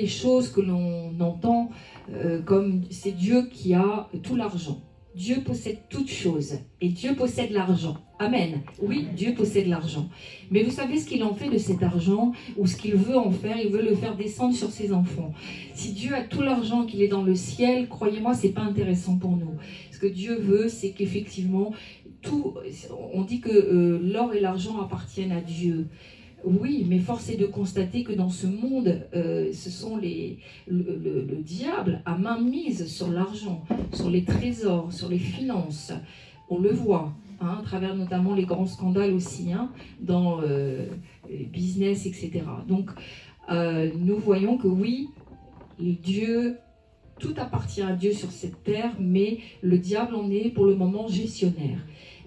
des choses que l'on entend comme c'est Dieu qui a tout l'argent. Dieu possède toutes choses et Dieu possède l'argent. Amen. Oui, Dieu possède l'argent. Mais vous savez ce qu'il en fait de cet argent ou ce qu'il veut en faire? Il veut le faire descendre sur ses enfants. Si Dieu a tout l'argent qu'il est dans le ciel, croyez-moi, c'est pas intéressant pour nous. Ce que Dieu veut, c'est qu'effectivement, on dit que l'or et l'argent appartiennent à Dieu. Oui, mais force est de constater que dans ce monde, ce sont le diable a main mise sur l'argent, sur les trésors, sur les finances. On le voit, à travers notamment les grands scandales aussi, dans les business, etc. Donc, nous voyons que oui, Dieu, tout appartient à Dieu sur cette terre, mais le diable en est pour le moment gestionnaire.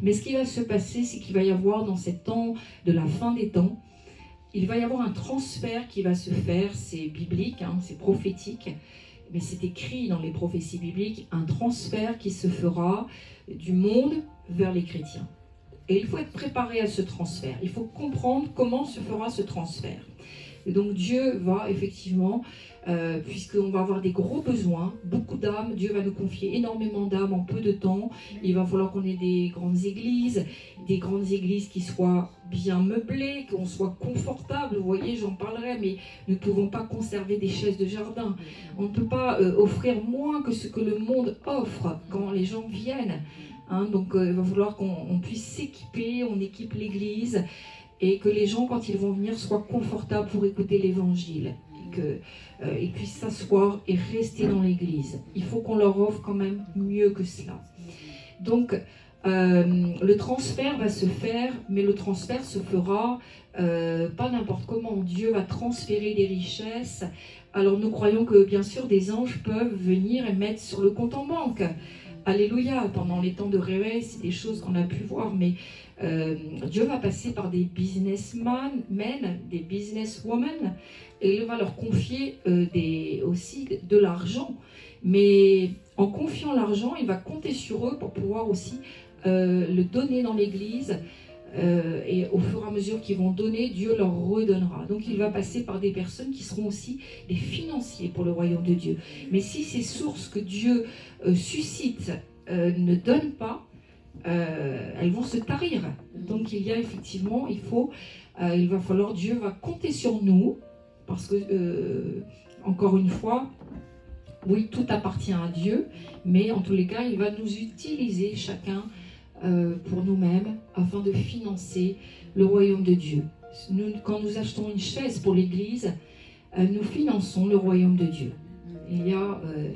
Mais ce qui va se passer, c'est qu'il va y avoir dans ces temps de la fin des temps, il va y avoir un transfert qui va se faire, c'est biblique, c'est prophétique, mais c'est écrit dans les prophéties bibliques, un transfert qui se fera du monde vers les chrétiens. Et il faut être préparé à ce transfert, il faut comprendre comment se fera ce transfert. Et donc Dieu va effectivement, puisqu'on va avoir des gros besoins, beaucoup d'âmes, Dieu va nous confier énormément d'âmes en peu de temps. Il va falloir qu'on ait des grandes églises qui soient bien meublées, qu'on soit confortable. Vous voyez, j'en parlerai, mais nous ne pouvons pas conserver des chaises de jardin. On ne peut pas offrir moins que ce que le monde offre quand les gens viennent. Donc il va falloir qu'on puisse s'équiper, on équipe l'église, et que les gens, quand ils vont venir, soient confortables pour écouter l'évangile, et qu'ils puissent s'asseoir et rester dans l'église. Il faut qu'on leur offre quand même mieux que cela. Donc, le transfert va se faire, mais le transfert se fera pas n'importe comment. Dieu va transférer des richesses. Alors, nous croyons que, bien sûr, des anges peuvent venir et mettre sur le compte en banque. Alléluia, pendant les temps de réveil, c'est des choses qu'on a pu voir, mais Dieu va passer par des businessmen, des businesswomen, et il va leur confier aussi de l'argent. Mais en confiant l'argent, il va compter sur eux pour pouvoir aussi le donner dans l'église. Et au fur et à mesure qu'ils vont donner, Dieu leur redonnera. Donc il va passer par des personnes qui seront aussi des financiers pour le royaume de Dieu. Mais si ces sources que Dieu suscite ne donnent pas, elles vont se tarir. Donc il y a effectivement, il va falloir, Dieu va compter sur nous, parce que, encore une fois, oui, tout appartient à Dieu, mais en tous les cas, il va nous utiliser chacun pour nous-mêmes, afin de financer le royaume de Dieu. Quand nous achetons une chaise pour l'église, nous finançons le royaume de Dieu.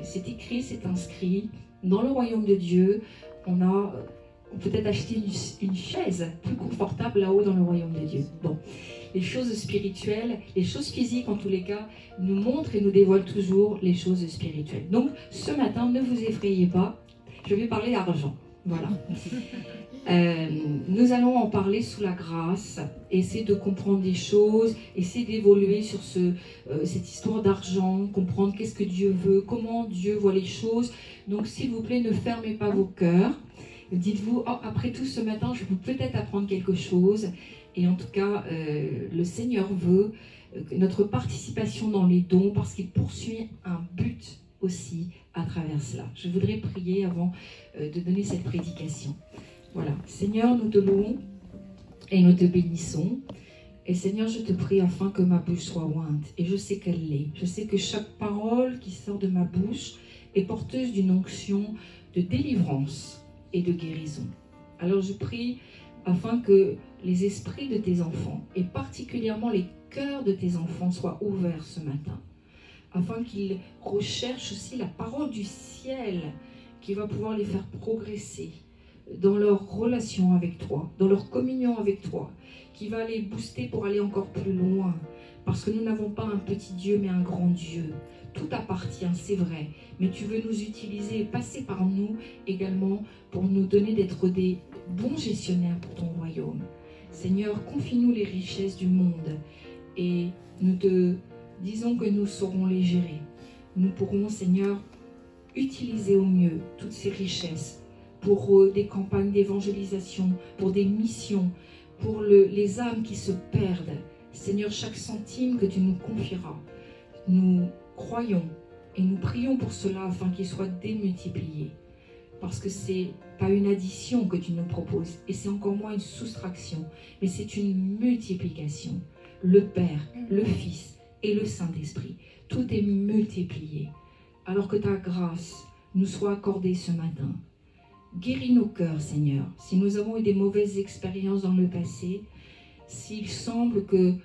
C'est écrit, c'est inscrit, dans le royaume de Dieu, on peut peut-être acheter une chaise plus confortable là-haut dans le royaume de Dieu. Bon, les choses spirituelles, les choses physiques en tous les cas, nous montrent et nous dévoilent toujours les choses spirituelles. Donc, ce matin, ne vous effrayez pas, je vais parler d'argent. Voilà. Nous allons en parler sous la grâce, essayer de comprendre des choses, essayer d'évoluer sur cette histoire d'argent, comprendre qu'est-ce que Dieu veut, comment Dieu voit les choses. Donc s'il vous plaît, ne fermez pas vos cœurs. Dites-vous, après tout ce matin, je peux peut-être apprendre quelque chose. Et en tout cas, le Seigneur veut notre participation dans les dons, parce qu'il poursuit un but aussi à travers cela. Je voudrais prier avant de donner cette prédication. Voilà. Seigneur, nous te louons et nous te bénissons. Et Seigneur, je te prie afin que ma bouche soit ointe. Et je sais qu'elle l'est. Je sais que chaque parole qui sort de ma bouche est porteuse d'une onction de délivrance et de guérison. Alors je prie afin que les esprits de tes enfants, et particulièrement les cœurs de tes enfants, soient ouverts ce matin, afin qu'ils recherchent aussi la parole du ciel qui va pouvoir les faire progresser dans leur relation avec toi, dans leur communion avec toi, qui va les booster pour aller encore plus loin, parce que nous n'avons pas un petit Dieu mais un grand Dieu. Tout appartient, c'est vrai, mais tu veux nous utiliser et passer par nous également pour nous donner d'être des bons gestionnaires pour ton royaume. Seigneur, confie-nous les richesses du monde et nous te disons que nous saurons les gérer. Nous pourrons, Seigneur, utiliser au mieux toutes ces richesses pour des campagnes d'évangélisation, pour des missions, pour les âmes qui se perdent. Seigneur, chaque centime que tu nous confieras, nous croyons et nous prions pour cela afin qu'il soit démultiplié. Parce que ce n'est pas une addition que tu nous proposes, et c'est encore moins une soustraction, mais c'est une multiplication. Le Père, le Fils et le Saint-Esprit, tout est multiplié. Alors que ta grâce nous soit accordée ce matin. Guéris nos cœurs, Seigneur. Si nous avons eu des mauvaises expériences dans le passé, s'il semble que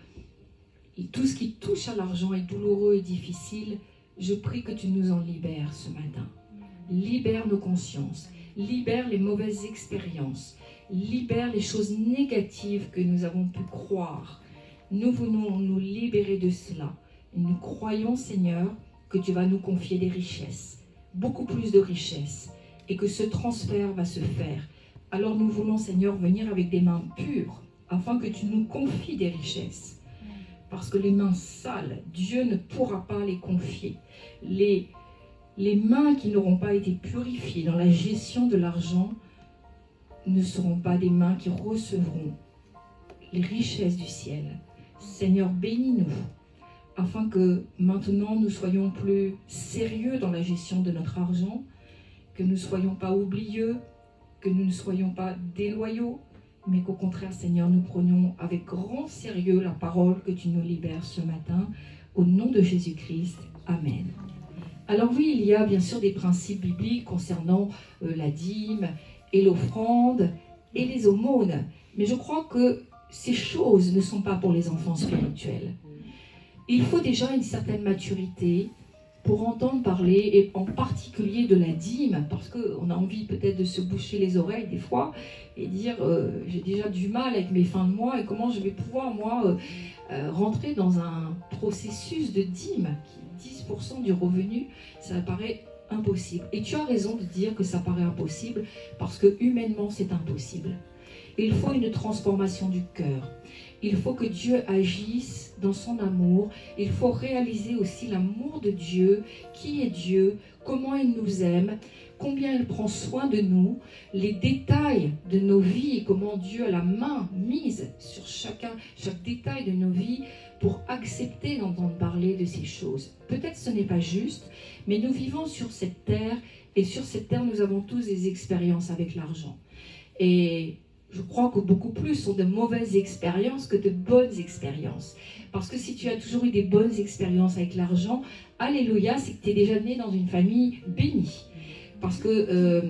tout ce qui touche à l'argent est douloureux et difficile, je prie que tu nous en libères ce matin. Libère nos consciences, libère les mauvaises expériences, libère les choses négatives que nous avons pu croire. Nous voulons nous libérer de cela. Nous croyons, Seigneur, que tu vas nous confier des richesses, beaucoup plus de richesses, et que ce transfert va se faire. Alors nous voulons, Seigneur, venir avec des mains pures, afin que tu nous confies des richesses. Parce que les mains sales, Dieu ne pourra pas les confier. Les mains qui n'auront pas été purifiées dans la gestion de l'argent ne seront pas des mains qui recevront les richesses du ciel. Seigneur, bénis-nous, afin que maintenant nous soyons plus sérieux dans la gestion de notre argent, que nous ne soyons pas oublieux, que nous ne soyons pas déloyaux, mais qu'au contraire, Seigneur, nous prenions avec grand sérieux la parole que tu nous libères ce matin, au nom de Jésus-Christ. Amen. Alors oui, il y a bien sûr des principes bibliques concernant la dîme et l'offrande et les aumônes, mais je crois que ces choses ne sont pas pour les enfants spirituels. Il faut déjà une certaine maturité pour entendre parler, et en particulier de la dîme, parce qu'on a envie peut-être de se boucher les oreilles des fois et dire j'ai déjà du mal avec mes fins de mois et comment je vais pouvoir moi rentrer dans un processus de dîme qui est 10% du revenu, ça paraît impossible. Et tu as raison de dire que ça paraît impossible parce que humainement c'est impossible. Il faut une transformation du cœur. Il faut que Dieu agisse dans son amour. Il faut réaliser aussi l'amour de Dieu. Qui est Dieu? Comment il nous aime? Combien il prend soin de nous? Les détails de nos vies et comment Dieu a la main mise sur chaque détail de nos vies pour accepter d'entendre parler de ces choses. Peut-être ce n'est pas juste, mais nous vivons sur cette terre et sur cette terre nous avons tous des expériences avec l'argent. Et je crois que beaucoup plus sont de mauvaises expériences que de bonnes expériences. Parce que si tu as toujours eu des bonnes expériences avec l'argent, alléluia, c'est que tu es déjà né dans une famille bénie. Parce que,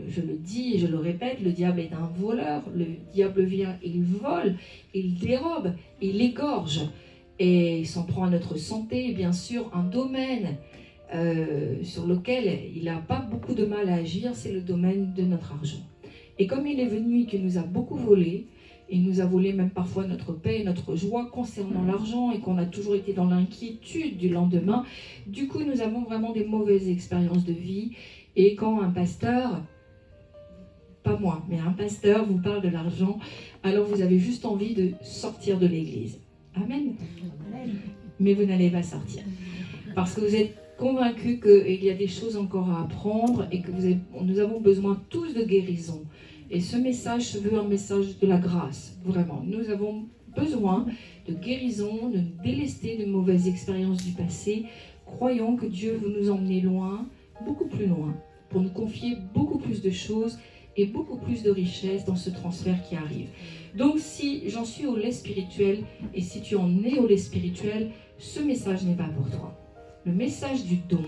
je le dis et je le répète, le diable est un voleur. Le diable vient, il vole, il dérobe, il égorge. Et il s'en prend à notre santé, bien sûr, un domaine sur lequel il n'a pas beaucoup de mal à agir, c'est le domaine de notre argent. Et comme il est venu et qu'il nous a beaucoup volé, il nous a volé même parfois notre paix, notre joie concernant l'argent et qu'on a toujours été dans l'inquiétude du lendemain, du coup nous avons vraiment des mauvaises expériences de vie. Et quand un pasteur, pas moi, mais un pasteur vous parle de l'argent, alors vous avez juste envie de sortir de l'église. Amen. Mais vous n'allez pas sortir. Parce que vous êtes convaincu qu'il y a des choses encore à apprendre et que nous avons besoin tous de guérison. Et ce message se veut un message de la grâce, vraiment. Nous avons besoin de guérison, de nous délester de mauvaises expériences du passé. Croyons que Dieu veut nous emmener loin, beaucoup plus loin, pour nous confier beaucoup plus de choses et beaucoup plus de richesses dans ce transfert qui arrive. Donc si j'en suis au lait spirituel et si tu en es au lait spirituel, ce message n'est pas pour toi. Le message du don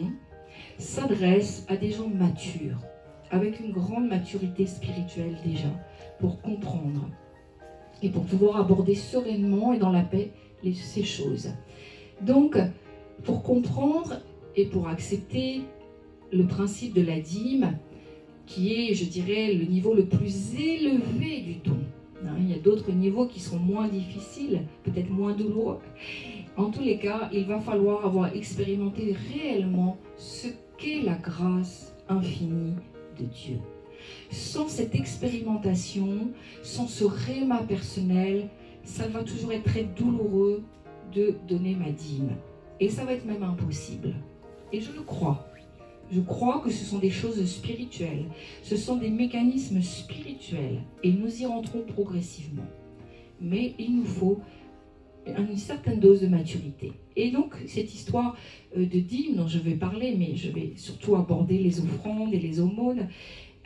s'adresse à des gens matures, avec une grande maturité spirituelle déjà, pour comprendre et pour pouvoir aborder sereinement et dans la paix ces choses. Donc, pour comprendre et pour accepter le principe de la dîme, qui est, je dirais, le niveau le plus élevé du don. Il y a d'autres niveaux qui sont moins difficiles, peut-être moins douloureux. En tous les cas, il va falloir avoir expérimenté réellement ce qu'est la grâce infinie de Dieu. Sans cette expérimentation, sans ce réma personnel, ça va toujours être très douloureux de donner ma dîme. Et ça va être même impossible. Et je le crois. Je crois que ce sont des choses spirituelles. Ce sont des mécanismes spirituels. Et nous y rentrons progressivement. Mais il nous faut une certaine dose de maturité. Et donc, cette histoire de dîme dont je vais parler, mais je vais surtout aborder les offrandes et les aumônes,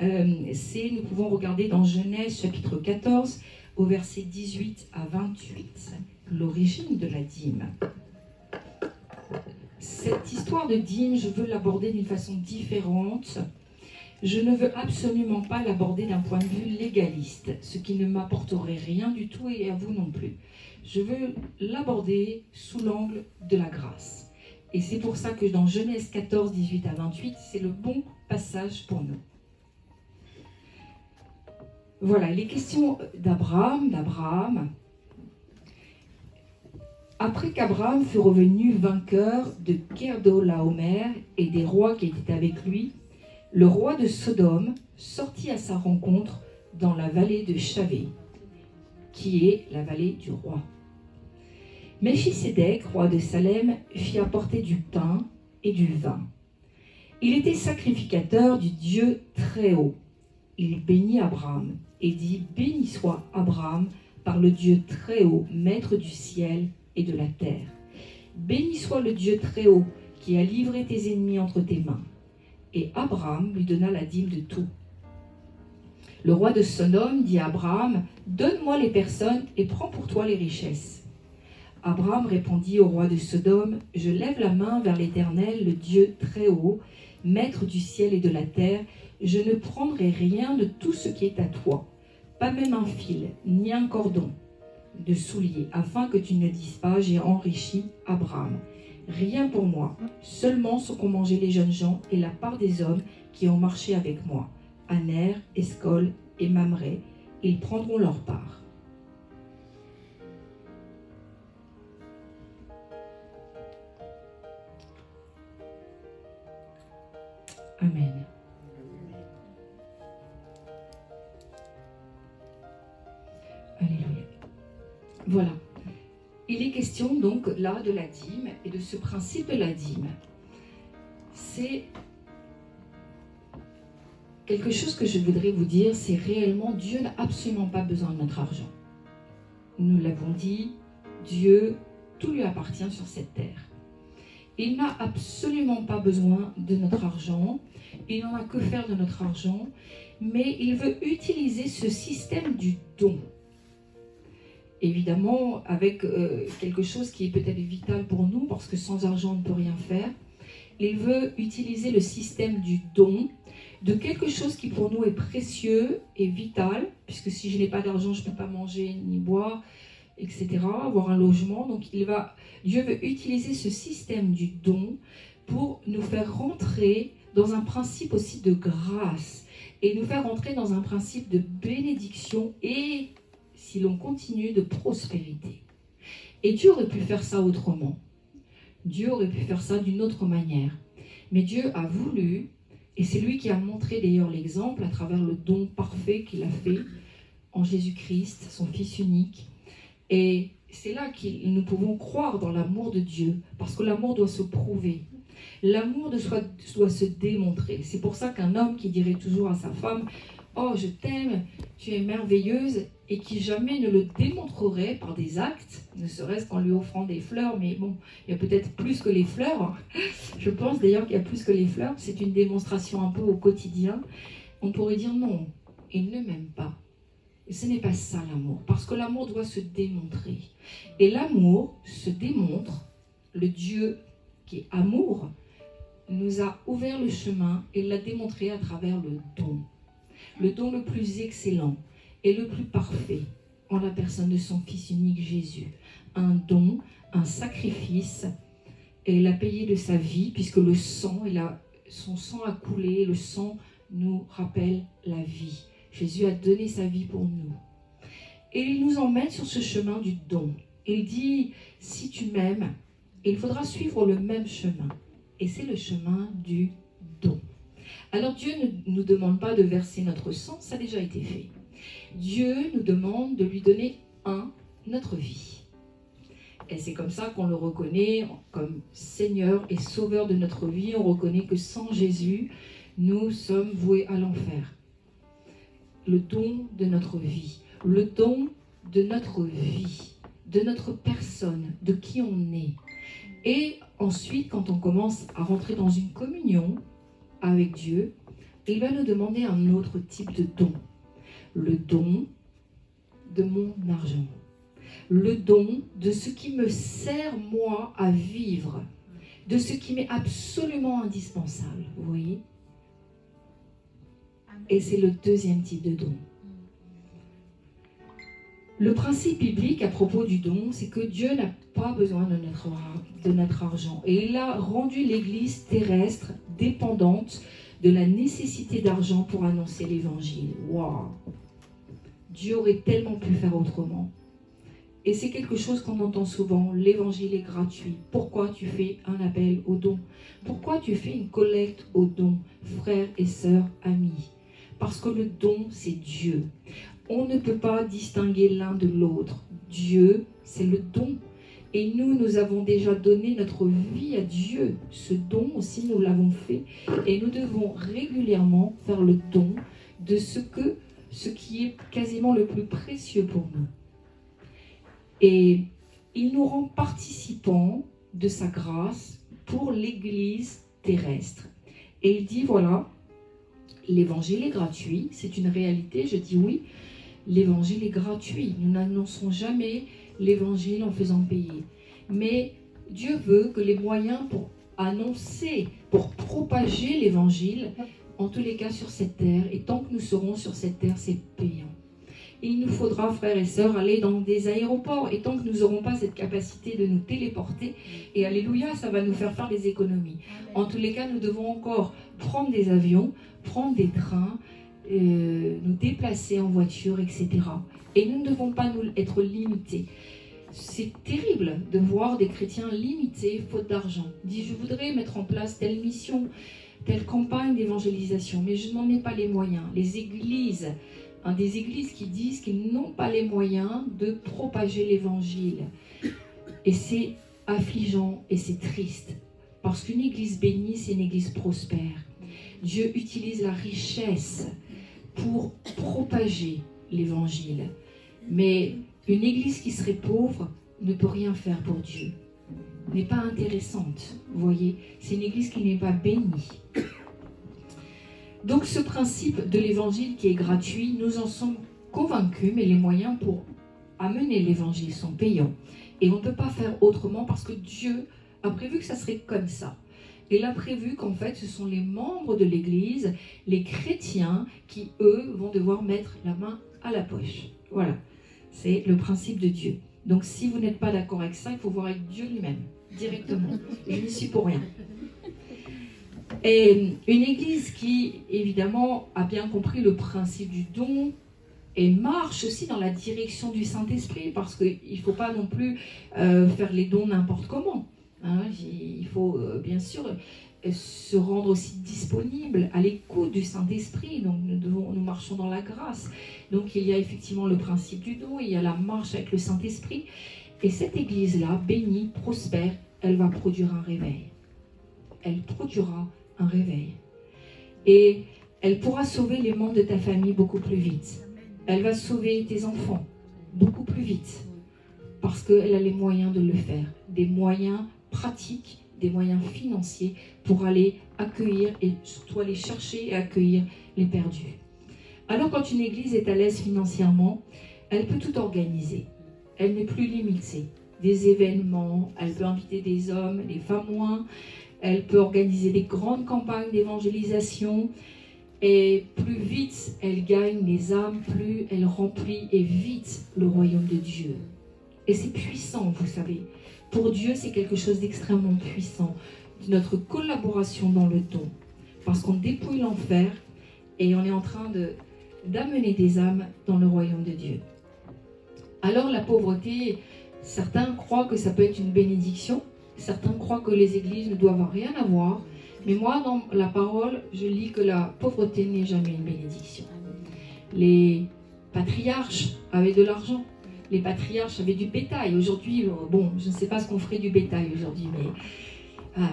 nous pouvons regarder dans Genèse chapitre 14, au verset 18 à 28, l'origine de la dîme. Cette histoire de dîme, je veux l'aborder d'une façon différente. Je ne veux absolument pas l'aborder d'un point de vue légaliste, ce qui ne m'apporterait rien du tout et à vous non plus. Je veux l'aborder sous l'angle de la grâce. Et c'est pour ça que dans Genèse 14, 18 à 28, c'est le bon passage pour nous. Voilà, les questions d'Abraham. Après qu'Abraham fut revenu vainqueur de Kedorlaomer et des rois qui étaient avec lui, le roi de Sodome sortit à sa rencontre dans la vallée de Shavé, qui est la vallée du roi. Melchisédek, roi de Salem, fit apporter du pain et du vin. Il était sacrificateur du Dieu Très-Haut. Il bénit Abraham et dit « Béni soit Abraham par le Dieu Très-Haut, maître du ciel et de la terre. Béni soit le Dieu Très-Haut qui a livré tes ennemis entre tes mains. » Et Abraham lui donna la dîme de tout. Le roi de Sodome dit à Abraham, « Donne-moi les personnes et prends pour toi les richesses. » Abraham répondit au roi de Sodome, « Je lève la main vers l'Éternel, le Dieu Très-Haut, maître du ciel et de la terre. Je ne prendrai rien de tout ce qui est à toi, pas même un fil, ni un cordon de soulier, afin que tu ne dises pas, j'ai enrichi Abraham. Rien pour moi, seulement ce qu'ont mangé les jeunes gens et la part des hommes qui ont marché avec moi. Aner, Escol et Mamré, ils prendront leur part. » Amen. Alléluia. Voilà. Il est question donc là de la dîme et de ce principe de la dîme. C'est quelque chose que je voudrais vous dire, c'est réellement Dieu n'a absolument pas besoin de notre argent. Nous l'avons dit, Dieu, tout lui appartient sur cette terre. Il n'a absolument pas besoin de notre argent, il n'en a que faire de notre argent, mais il veut utiliser ce système du don. Évidemment, avec quelque chose qui est peut-être vital pour nous, parce que sans argent, on ne peut rien faire. Il veut utiliser le système du don, de quelque chose qui pour nous est précieux et vital, puisque si je n'ai pas d'argent, je ne peux pas manger ni boire, etc., avoir un logement. Donc Dieu veut utiliser ce système du don pour nous faire rentrer dans un principe aussi de grâce, et nous faire rentrer dans un principe de bénédiction et, si l'on continue, de prospérité. Et Dieu aurait pu faire ça autrement. Dieu aurait pu faire ça d'une autre manière. Mais Dieu a voulu, et c'est lui qui a montré d'ailleurs l'exemple à travers le don parfait qu'il a fait en Jésus-Christ, son Fils unique. Et c'est là que nous pouvons croire dans l'amour de Dieu, parce que l'amour doit se prouver. L'amour doit se démontrer. C'est pour ça qu'un homme qui dirait toujours à sa femme « Oh, je t'aime, tu es merveilleuse », et qui jamais ne le démontrerait par des actes, ne serait-ce qu'en lui offrant des fleurs, mais bon, il y a peut-être plus que les fleurs. Je pense d'ailleurs qu'il y a plus que les fleurs. C'est une démonstration un peu au quotidien. On pourrait dire non, il ne m'aime pas. Et ce n'est pas ça l'amour, parce que l'amour doit se démontrer. Et l'amour se démontre, le Dieu qui est amour, nous a ouvert le chemin et l'a démontré à travers le don. Le don le plus excellent et le plus parfait en la personne de son Fils unique Jésus. Un don, un sacrifice, et il a payé de sa vie, puisque le sang, son sang a coulé, le sang nous rappelle la vie. Jésus a donné sa vie pour nous. Et il nous emmène sur ce chemin du don. Il dit, si tu m'aimes, il faudra suivre le même chemin. Et c'est le chemin du don. Alors Dieu ne nous demande pas de verser notre sang, ça a déjà été fait. Dieu nous demande de lui donner notre vie. Et c'est comme ça qu'on le reconnaît comme Seigneur et Sauveur de notre vie. On reconnaît que sans Jésus, nous sommes voués à l'enfer. Le don de notre vie, le don de notre vie, de notre personne, de qui on est. Et ensuite, quand on commence à rentrer dans une communion avec Dieu, il va nous demander un autre type de don. Le don de mon argent. Le don de ce qui me sert, moi, à vivre. De ce qui m'est absolument indispensable. Vous voyez? Et c'est le deuxième type de don. Le principe biblique à propos du don, c'est que Dieu n'a pas besoin de notre argent. Et il a rendu l'Église terrestre dépendante de la nécessité d'argent pour annoncer l'Évangile. Waouh! Dieu aurait tellement pu faire autrement. Et c'est quelque chose qu'on entend souvent, l'Évangile est gratuit. Pourquoi tu fais un appel au don? Pourquoi tu fais une collecte au don, frères et sœurs, amis? Parce que le don, c'est Dieu. On ne peut pas distinguer l'un de l'autre. Dieu, c'est le don. Et nous, nous avons déjà donné notre vie à Dieu. Ce don aussi, nous l'avons fait. Et nous devons régulièrement faire le don de ce qui est quasiment le plus précieux pour nous. Et il nous rend participants de sa grâce pour l'Église terrestre. Et il dit, voilà, l'Évangile est gratuit, c'est une réalité, je dis oui, l'Évangile est gratuit. Nous n'annonçons jamais l'Évangile en faisant payer. Mais Dieu veut que les moyens pour annoncer, pour propager l'Évangile, en tous les cas sur cette terre, et tant que nous serons sur cette terre, c'est payant. Et il nous faudra, frères et sœurs, aller dans des aéroports. Et tant que nous n'aurons pas cette capacité de nous téléporter, et alléluia, ça va nous faire des économies. En tous les cas, nous devons encore prendre des avions, prendre des trains, nous déplacer en voiture, etc. Et nous ne devons pas être limités. C'est terrible de voir des chrétiens limités faute d'argent. Ils disent, je voudrais mettre en place telle mission, telle campagne d'évangélisation, mais je n'en ai pas les moyens. Les églises, des églises qui disent qu'ils n'ont pas les moyens de propager l'évangile. Et c'est affligeant et c'est triste. Parce qu'une église bénie, c'est une église prospère. Dieu utilise la richesse pour propager l'évangile. Mais une église qui serait pauvre ne peut rien faire pour Dieu. N'est pas intéressante. Vous voyez, c'est une église qui n'est pas bénie. Donc ce principe de l'évangile qui est gratuit, nous en sommes convaincus, mais les moyens pour amener l'évangile sont payants. Et on ne peut pas faire autrement parce que Dieu a prévu que ça serait comme ça. Il a prévu qu'en fait ce sont les membres de l'église, les chrétiens, qui eux vont devoir mettre la main à la poche. Voilà, c'est le principe de Dieu. Donc si vous n'êtes pas d'accord avec ça, il faut voir avec Dieu lui-même, directement. Je n'y suis pour rien. Et une église qui, évidemment, a bien compris le principe du don et marche aussi dans la direction du Saint-Esprit, parce qu'il ne faut pas non plus faire les dons n'importe comment. Hein, il faut bien sûr se rendre aussi disponible à l'écoute du Saint-Esprit. Donc nous marchons dans la grâce. Donc il y a effectivement le principe du don, il y a la marche avec le Saint-Esprit. Et cette église-là, bénie, prospère, elle va produire un réveil. Elle produira un réveil. Et elle pourra sauver les membres de ta famille beaucoup plus vite. Elle va sauver tes enfants beaucoup plus vite. Parce qu'elle a les moyens de le faire. Des moyens pratiques, des moyens financiers pour aller accueillir et surtout aller chercher et accueillir les perdus. Alors quand une église est à l'aise financièrement, elle peut tout organiser. Elle n'est plus limitée. Des événements, elle peut inviter des hommes, des femmes moins. Elle peut organiser des grandes campagnes d'évangélisation. Et plus vite elle gagne les âmes, plus elle remplit et vite le royaume de Dieu. Et c'est puissant, vous savez. Pour Dieu, c'est quelque chose d'extrêmement puissant. Notre collaboration dans le don. Parce qu'on dépouille l'enfer et on est en train d'amener des âmes dans le royaume de Dieu. Alors la pauvreté, certains croient que ça peut être une bénédiction. Certains croient que les églises ne doivent rien avoir. Mais moi, dans la parole, je lis que la pauvreté n'est jamais une bénédiction. Les patriarches avaient de l'argent. Les patriarches avaient du bétail. Aujourd'hui, bon, je ne sais pas ce qu'on ferait du bétail aujourd'hui, mais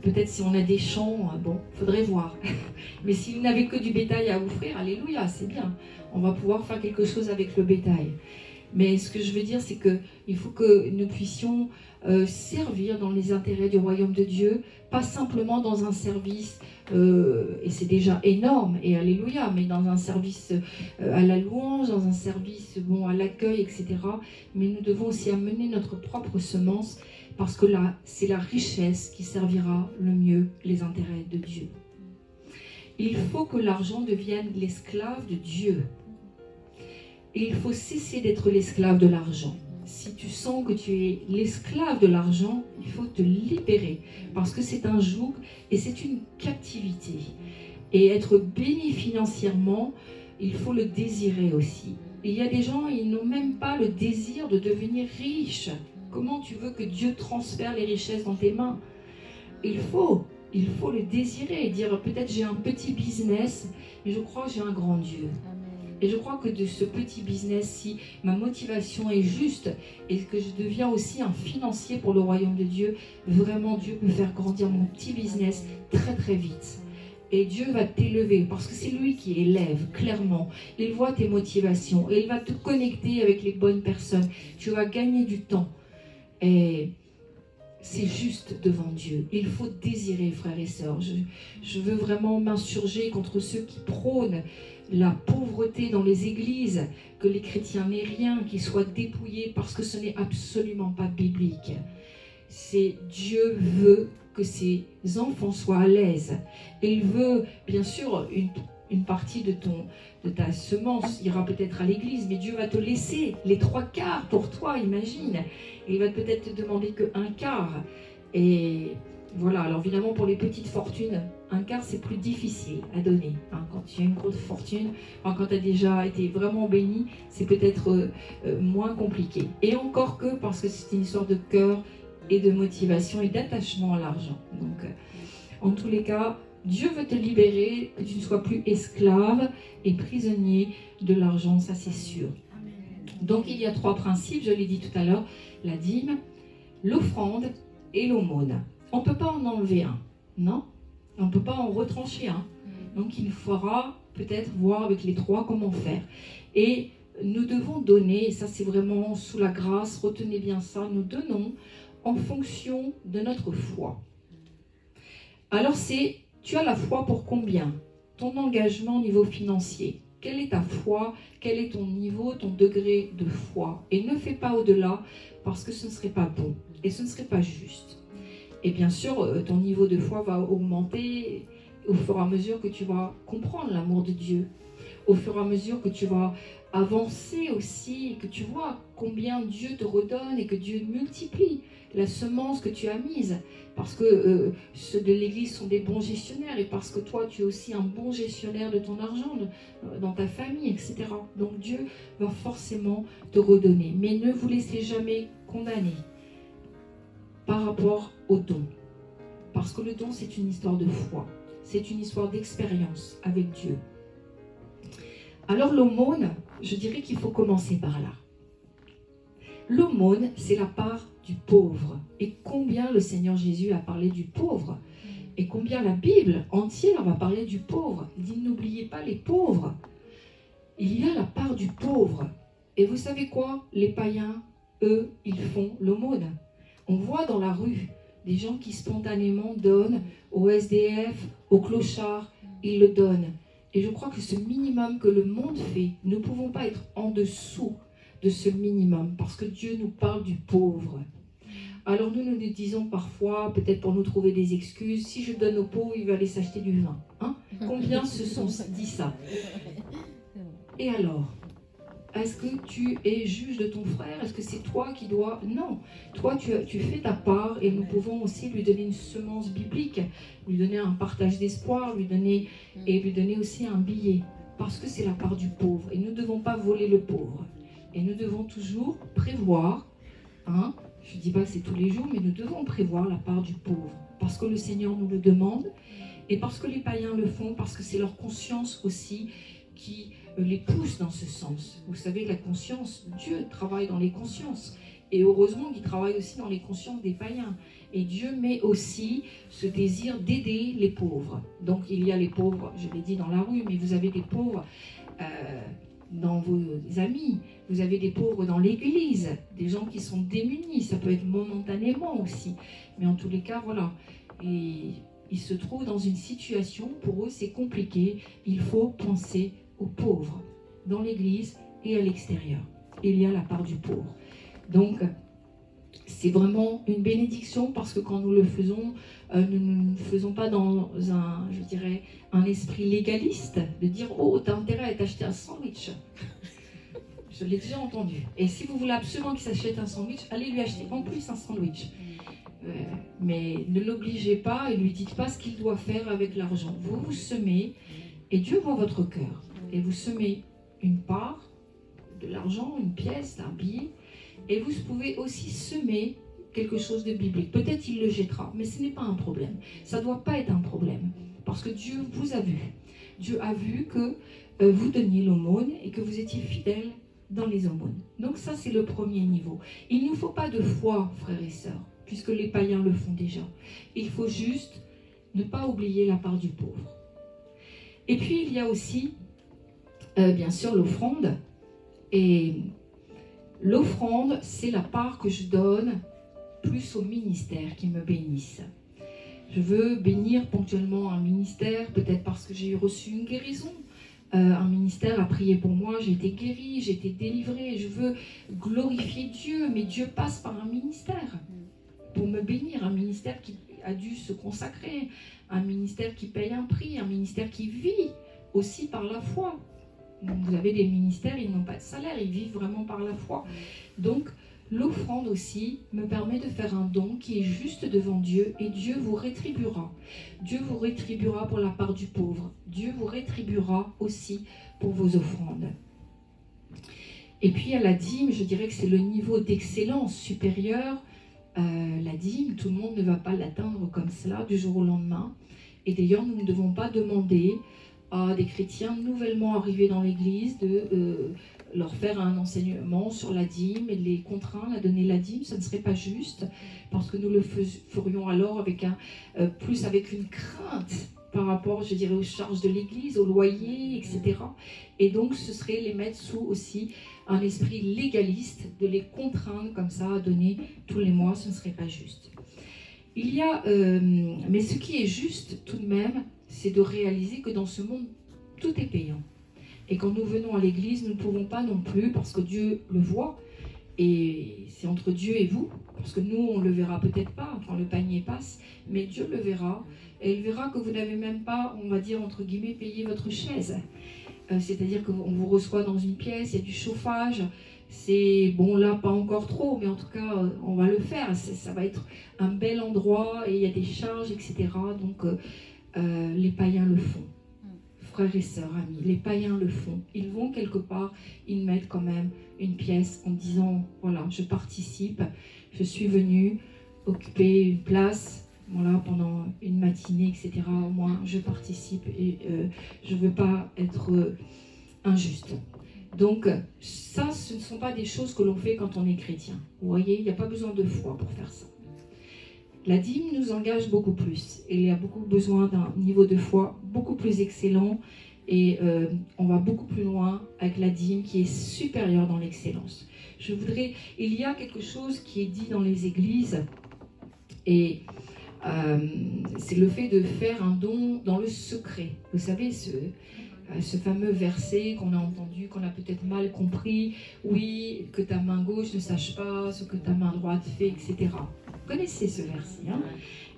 peut-être si on a des champs, bon, il faudrait voir. Mais si vous n'avez que du bétail à offrir, alléluia, c'est bien. On va pouvoir faire quelque chose avec le bétail. Mais ce que je veux dire, c'est qu'il faut que nous puissions servir dans les intérêts du royaume de Dieu, pas simplement dans un service, et c'est déjà énorme, et alléluia, mais dans un service à la louange, dans un service à l'accueil, etc. Mais nous devons aussi amener notre propre semence, parce que là, c'est la richesse qui servira le mieux les intérêts de Dieu. Il faut que l'argent devienne l'esclave de Dieu. Et il faut cesser d'être l'esclave de l'argent. Si tu sens que tu es l'esclave de l'argent, il faut te libérer. Parce que c'est un joug et c'est une captivité. Et être béni financièrement, il faut le désirer aussi. Et il y a des gens, ils n'ont même pas le désir de devenir riches. Comment tu veux que Dieu transfère les richesses dans tes mains? Il faut le désirer et dire peut-être j'ai un petit business, mais je crois que j'ai un grand Dieu. Et je crois que de ce petit business, si ma motivation est juste et que je deviens aussi un financier pour le royaume de Dieu, vraiment Dieu peut faire grandir mon petit business très très vite. Et Dieu va t'élever parce que c'est lui qui élève, clairement. Il voit tes motivations et il va te connecter avec les bonnes personnes. Tu vas gagner du temps. Et c'est juste devant Dieu. Il faut désirer, frères et sœurs. Je veux vraiment m'insurger contre ceux qui prônent la pauvreté dans les églises, que les chrétiens n'aient rien, qu'ils soient dépouillés, parce que ce n'est absolument pas biblique. C'est Dieu veut que ses enfants soient à l'aise. Et il veut, bien sûr, une partie de ta semence ira peut-être à l'église, mais Dieu va te laisser les 3/4 pour toi, imagine. Il va peut-être te demander que 1/4. Et voilà, alors évidemment pour les petites fortunes, 1/4 c'est plus difficile à donner. Quand tu as une grosse fortune, quand tu as déjà été vraiment béni, c'est peut-être moins compliqué. Et encore que parce que c'est une histoire de cœur et de motivation et d'attachement à l'argent. Donc en tous les cas, Dieu veut te libérer, que tu ne sois plus esclave et prisonnier de l'argent, ça c'est sûr. Donc il y a 3 principes, je l'ai dit tout à l'heure, la dîme, l'offrande et l'aumône. On ne peut pas en enlever un, non? On ne peut pas en retrancher un. Donc il faudra peut-être voir avec les 3 comment faire. Et nous devons donner, et ça c'est vraiment sous la grâce, retenez bien ça, nous donnons en fonction de notre foi. Alors tu as la foi pour combien? Ton engagement au niveau financier. Quelle est ta foi? Quel est ton niveau, ton degré de foi? Et ne fais pas au-delà parce que ce ne serait pas bon et ce ne serait pas juste. Et bien sûr, ton niveau de foi va augmenter au fur et à mesure que tu vas comprendre l'amour de Dieu. Au fur et à mesure que tu vas avancer aussi, que tu vois combien Dieu te redonne et que Dieu multiplie la semence que tu as mise. Parce que ceux de l'Église sont des bons gestionnaires et parce que toi, tu es aussi un bon gestionnaire de ton argent, dans ta famille, etc. Donc Dieu va forcément te redonner. Mais ne vous laissez jamais condamner par rapport au don. Parce que le don, c'est une histoire de foi. C'est une histoire d'expérience avec Dieu. Alors l'aumône, je dirais qu'il faut commencer par là. L'aumône, c'est la part du pauvre. Et combien le Seigneur Jésus a parlé du pauvre. Et combien la Bible entière va parler du pauvre. Il dit, n'oubliez pas les pauvres. Il y a la part du pauvre. Et vous savez quoi? Les païens, eux, ils font l'aumône. On voit dans la rue des gens qui spontanément donnent aux SDF, aux clochards, ils le donnent. Et je crois que ce minimum que le monde fait, nous ne pouvons pas être en dessous de ce minimum, parce que Dieu nous parle du pauvre. Alors nous disons parfois, peut-être pour nous trouver des excuses, si je donne aux pauvres, il va aller s'acheter du vin. Hein? Combien se sont dit ça? Et alors? Est-ce que tu es juge de ton frère? Est-ce que c'est toi qui dois? Non. Toi, tu fais ta part et nous pouvons aussi lui donner une semence biblique, lui donner un partage d'espoir, lui donner aussi un billet. Parce que c'est la part du pauvre. Et nous ne devons pas voler le pauvre. Et nous devons toujours prévoir, hein, je ne dis pas que c'est tous les jours, mais nous devons prévoir la part du pauvre. Parce que le Seigneur nous le demande et parce que les païens le font, parce que c'est leur conscience aussi qui les pousse dans ce sens. Vous savez, la conscience, Dieu travaille dans les consciences. Et heureusement qu'il travaille aussi dans les consciences des païens. Et Dieu met aussi ce désir d'aider les pauvres. Donc il y a les pauvres, je l'ai dit, dans la rue, mais vous avez des pauvres dans vos amis, vous avez des pauvres dans l'église, des gens qui sont démunis, ça peut être momentanément aussi, mais en tous les cas, voilà. Et ils se trouvent dans une situation, pour eux c'est compliqué, il faut penser aux pauvres, dans l'église et à l'extérieur. Il y a la part du pauvre. Donc, c'est vraiment une bénédiction parce que quand nous le faisons, nous ne le faisons pas dans un, je dirais, un esprit légaliste, de dire « Oh, t'as intérêt à t'acheter un sandwich ». Je l'ai déjà entendu. Et si vous voulez absolument qu'il s'achète un sandwich, allez lui acheter en plus un sandwich. Mais ne l'obligez pas et ne lui dites pas ce qu'il doit faire avec l'argent. Vous vous semez et Dieu voit votre cœur. Et vous semez une part de l'argent, une pièce, un billet. Et vous pouvez aussi semer quelque chose de biblique. Peut-être il le jettera, mais ce n'est pas un problème. Ça ne doit pas être un problème. Parce que Dieu vous a vu. Dieu a vu que vous donniez l'aumône et que vous étiez fidèles dans les aumônes. Donc ça, c'est le premier niveau. Il ne nous faut pas de foi, frères et sœurs, puisque les païens le font déjà. Il faut juste ne pas oublier la part du pauvre. Et puis, il y a aussi, bien sûr, l'offrande. Et l'offrande, c'est la part que je donne plus au ministère qui me bénisse. Je veux bénir ponctuellement un ministère, peut-être parce que j'ai reçu une guérison. Un ministère a prié pour moi, j'ai été guérie, j'ai été délivrée. Je veux glorifier Dieu, mais Dieu passe par un ministère pour me bénir. Un ministère qui a dû se consacrer, un ministère qui paye un prix, un ministère qui vit aussi par la foi. Vous avez des ministères, ils n'ont pas de salaire, ils vivent vraiment par la foi. Donc, l'offrande aussi me permet de faire un don qui est juste devant Dieu et Dieu vous rétribuera. Dieu vous rétribuera pour la part du pauvre. Dieu vous rétribuera aussi pour vos offrandes. Et puis à la dîme, je dirais que c'est le niveau d'excellence supérieur. La dîme, tout le monde ne va pas l'atteindre comme cela du jour au lendemain. Et d'ailleurs, nous ne devons pas demander à des chrétiens nouvellement arrivés dans l'église de leur faire un enseignement sur la dîme et de les contraindre à donner la dîme. Ça ne serait pas juste parce que nous le ferions alors avec plus avec une crainte par rapport, je dirais, aux charges de l'église, au loyer, etc. Et donc, ce serait les mettre sous aussi un esprit légaliste, de les contraindre comme ça à donner tous les mois, ce ne serait pas juste. Il y a, mais ce qui est juste tout de même, c'est de réaliser que dans ce monde, tout est payant. Et quand nous venons à l'église, nous ne pouvons pas non plus, parce que Dieu le voit, et c'est entre Dieu et vous, parce que nous, on ne le verra peut-être pas quand le panier passe, mais Dieu le verra, et il verra que vous n'avez même pas, on va dire, entre guillemets, payé votre chaise. C'est-à-dire qu'on vous reçoit dans une pièce, il y a du chauffage, c'est, bon là, pas encore trop, mais en tout cas, on va le faire, ça va être un bel endroit, et il y a des charges, etc. Donc, les païens le font. Frères et sœurs, amis, les païens le font. Ils vont quelque part, ils mettent quand même une pièce en disant, voilà, je participe, je suis venu occuper une place, voilà, pendant une matinée, etc. Au moins, je participe et je ne veux pas être injuste. Donc, ça, ce ne sont pas des choses que l'on fait quand on est chrétien. Vous voyez, il n'y a pas besoin de foi pour faire ça. La dîme nous engage beaucoup plus et il y a beaucoup besoin d'un niveau de foi beaucoup plus excellent et on va beaucoup plus loin avec la dîme qui est supérieure dans l'excellence. Il y a quelque chose qui est dit dans les églises et c'est le fait de faire un don dans le secret. Vous savez, ce fameux verset qu'on a entendu, qu'on a peut-être mal compris, oui, que ta main gauche ne sache pas ce que ta main droite fait, etc. Vous connaissez ce verset, hein?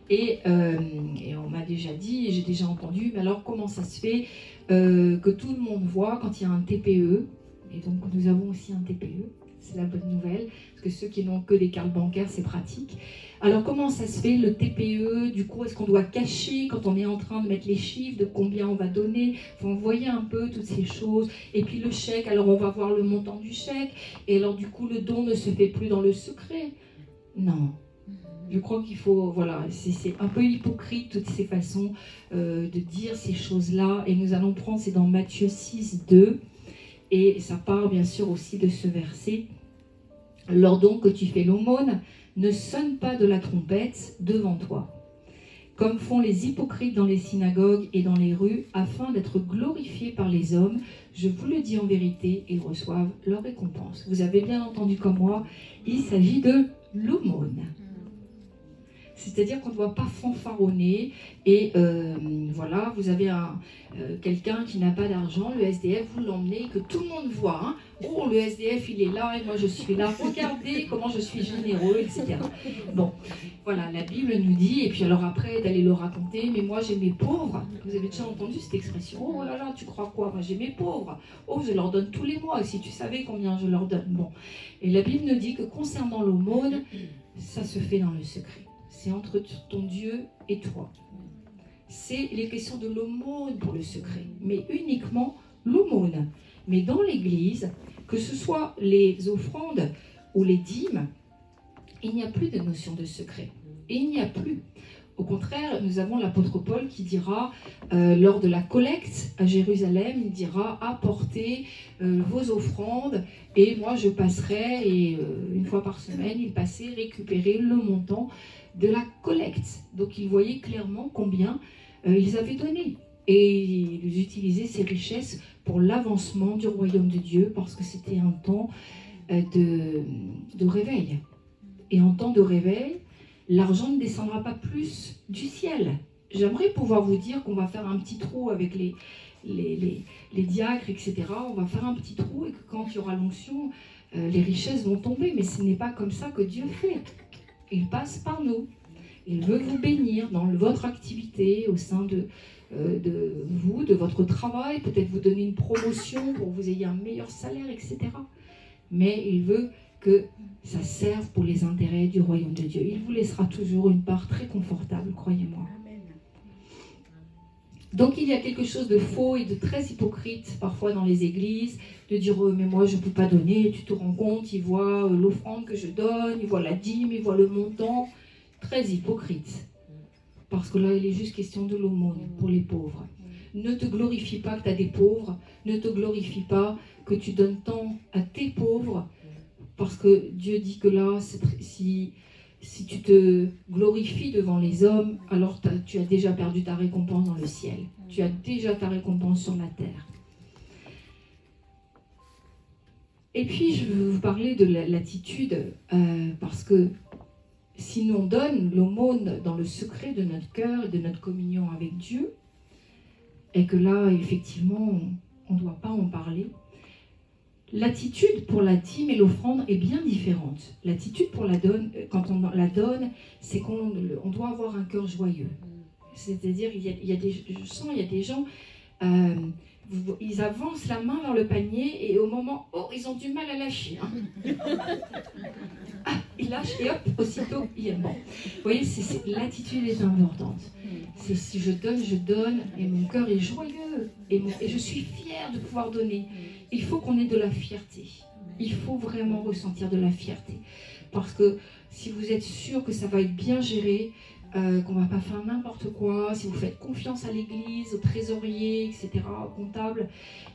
Et on m'a déjà dit, et j'ai déjà entendu, mais alors comment ça se fait que tout le monde voit quand il y a un TPE, et donc nous avons aussi un TPE, c'est la bonne nouvelle, parce que ceux qui n'ont que des cartes bancaires, c'est pratique. Alors comment ça se fait, le TPE, du coup, est-ce qu'on doit cacher quand on est en train de mettre les chiffres de combien on va donner? Vous voyez un peu toutes ces choses. Et puis le chèque, alors on va voir le montant du chèque, et alors du coup le don ne se fait plus dans le secret. Non. Je crois qu'il faut, voilà, c'est un peu hypocrite toutes ces façons de dire ces choses-là. Et nous allons prendre, c'est dans Matthieu 6, 2, et ça part bien sûr aussi de ce verset. Lors donc que tu fais l'aumône, ne sonne pas de la trompette devant toi. comme font les hypocrites dans les synagogues et dans les rues, afin d'être glorifiés par les hommes. Je vous le dis en vérité, ils reçoivent leur récompense. Vous avez bien entendu comme moi, il s'agit de l'aumône. C'est-à-dire qu'on ne doit pas fanfaronner et voilà, vous avez quelqu'un qui n'a pas d'argent, le SDF, vous l'emmenez, que tout le monde voit. Hein. Oh, le SDF, il est là et moi je suis là. Regardez comment je suis généreux, etc. Bon, voilà, la Bible nous dit, et puis alors après, d'aller le raconter, mais moi j'ai mes pauvres. Vous avez déjà entendu cette expression? Oh là là, tu crois quoi? Moi j'ai mes pauvres. Oh, je leur donne tous les mois, si tu savais combien je leur donne. Bon, et la Bible nous dit que concernant l'aumône, ça se fait dans le secret. C'est entre ton Dieu et toi. C'est les questions de l'aumône pour le secret, mais uniquement l'aumône. Mais dans l'Église, que ce soit les offrandes ou les dîmes, il n'y a plus de notion de secret. Et il n'y a plus. Au contraire, nous avons l'apôtre Paul qui dira, lors de la collecte à Jérusalem, il dira, apportez vos offrandes et moi je passerai, et une fois par semaine, il passait récupérer le montant de la collecte. Donc ils voyaient clairement combien ils avaient donné. Et ils utilisaient ces richesses pour l'avancement du royaume de Dieu, parce que c'était un temps de réveil. Et en temps de réveil, l'argent ne descendra pas plus du ciel. J'aimerais pouvoir vous dire qu'on va faire un petit trou avec les diacres, etc. On va faire un petit trou et que quand il y aura l'onction, les richesses vont tomber. Mais ce n'est pas comme ça que Dieu fait. Il passe par nous. Il veut vous bénir dans votre activité, au sein de vous, de votre travail, peut-être vous donner une promotion pour que vous ayez un meilleur salaire, etc. Mais il veut que ça serve pour les intérêts du royaume de Dieu. Il vous laissera toujours une part très confortable, croyez-moi. Donc il y a quelque chose de faux et de très hypocrite parfois dans les églises, de dire mais moi je ne peux pas donner, tu te rends compte, ils voient l'offrande que je donne, ils voient la dîme, ils voient le montant. Très hypocrite. Parce que là il est juste question de l'aumône pour les pauvres. Ne te glorifie pas que tu as des pauvres, ne te glorifie pas que tu donnes tant à tes pauvres, parce que Dieu dit que là, si tu te glorifies devant les hommes, alors tu as déjà perdu ta récompense dans le ciel. Tu as déjà ta récompense sur la terre. Et puis, je veux vous parler de l'attitude, parce que si nous on donne l'aumône dans le secret de notre cœur et de notre communion avec Dieu, et que là, effectivement, on ne doit pas en parler, l'attitude pour la dîme et l'offrande est bien différente. L'attitude pour quand on la donne, c'est qu'on doit avoir un cœur joyeux. C'est-à-dire, il y a des gens, ils avancent la main vers le panier et au moment, ils ont du mal à lâcher. Hein. Ils lâchent et hop, aussitôt, il est bon. Vous voyez, l'attitude est importante. C'est si je donne et mon cœur est joyeux et je suis fière de pouvoir donner. Il faut qu'on ait de la fierté. Il faut vraiment ressentir de la fierté. Parce que si vous êtes sûr que ça va être bien géré, qu'on ne va pas faire n'importe quoi, si vous faites confiance à l'église, au trésorier, etc., au comptable,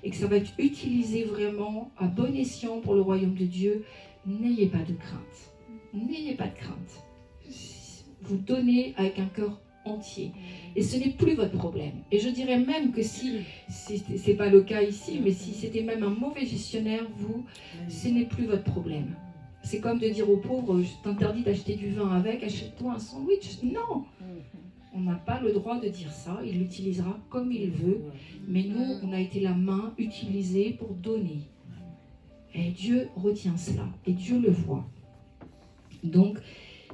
et que ça va être utilisé vraiment à bon escient pour le royaume de Dieu, n'ayez pas de crainte. N'ayez pas de crainte. Vous donnez avec un cœur entier. Et ce n'est plus votre problème. Et je dirais même que si c'est pas le cas ici, mais si c'était même un mauvais gestionnaire, ce n'est plus votre problème. C'est comme de dire aux pauvres, je t'interdis d'acheter du vin avec, achète-toi un sandwich. Non, on n'a pas le droit de dire ça. Il l'utilisera comme il veut. Mais nous, on a été la main utilisée pour donner. Et Dieu retient cela. Et Dieu le voit. Donc,